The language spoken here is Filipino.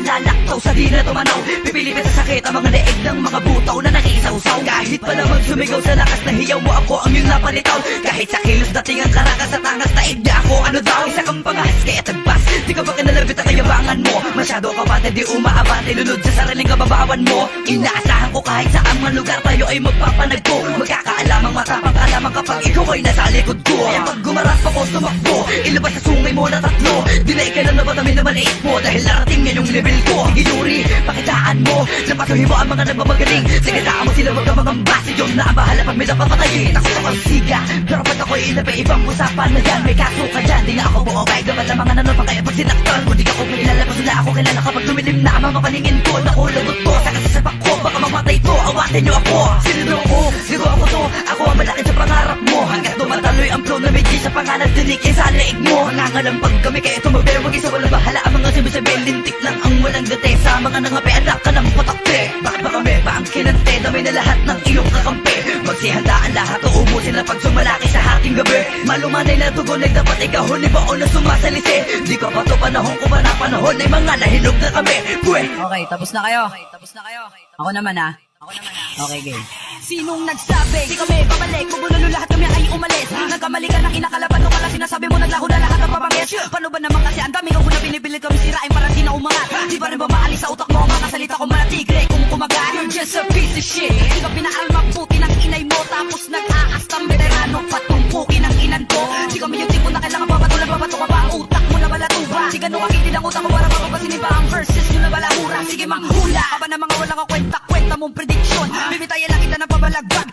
lalaktaw sa di na tumanaw. Pipilipit sa sakit ang mga leeg ng mga butaw na nakisawsaw. Kahit pa naman sumigaw sa lakas na hiyaw mo, ako ang iyong napalitaw. Kahit sa kilos dating ang karakas at angas na na ako, ano daw? Isa kang pangahas kaya tagbas. Di ka ba kinalabit ang kayabangan mo? Masyado ka bata, di umaabante, lunod sa sariling kababawan mo. Inaasahan ko kahit sa ang lugar tayo ay magpapanagpo. Magkakaalamang matapang kalamang kapag ikaw ay nasa likod ko. Kaya pag gumarap ako tumakbo, ilabas sa sungay mo na tatlo. Dinay ka lang na batamin na maliit mo, dahil narating yan yung level ko. Sige Yuri, pakitaan mo, napatuhin mo ang mga nagmamagaling. Sige saan mo sila, wag ka mga base. Yung na ang bahala pag may napapatayin. Ako sa konsiga, pero pag ako'y ilabay ibang usapan na yan. May kaso ka dyan, di nga ako buo kahit naman ang mga nanon. Kaya pag sinaktan mo, di ka ko kilala, sila ako kilala. Kapag lumilim na ang mga paningin ko, nakulagot to sa kasasapak ko, baka mamatay to, awatin nyo ako. Sino ako? Sino ako to? Ako ang malaki sa pangarap mo. Hanggat tumataloy ang flow na may G sa pangalan, dinig sa leeg mo. Nangangalampag kami kaya tumabay, wag isa walang bahala. Ang mga sabi-sabi, lintik lang ang walang date. Sa mga nangapi, anak ka ng patakte. Bakit ba kami pa ang kinante? Dami na lahat ng iyong kakampi. Magsihandaan lahat o umusin na pag sumalaki sa ating gabi. Malumanay na tugon ay dapat ikaw ni baon na sumasalisi. Di ka pa to panahon ko ba na panahon ay mga nahinog na kami. Pwe! Okay, tapos na kayo. Ako naman ha. Okay, game. Sinong nagsabi? Di kami babalik, magulo lahat kami ay umalis. Nagkamali ka ng inakalaban o kala sinasabi mo naglaho na lahat ng pabangis. Paano ba naman kasi ang daming ako na binibilit kami sirain para di na umangat. Di pa rin ba maalis sa utak mo ang mga salita ko manatigre kung kumagat. You're just a piece of shit. Di ka pinaalmak puti ng inay mo tapos nag-aastang veterano patumpukin ng inan ko. Di kami yung tipo na kailangan babatulan babato ka ba utak mo na balatuba. Di ganun kakitid ang utak ko para mapapasin ba ang verses nyo na balahura. Sige manghula ka ba na mga walang kwenta-kwenta mong prediction. Bibitayan lang kita ng pabalagbat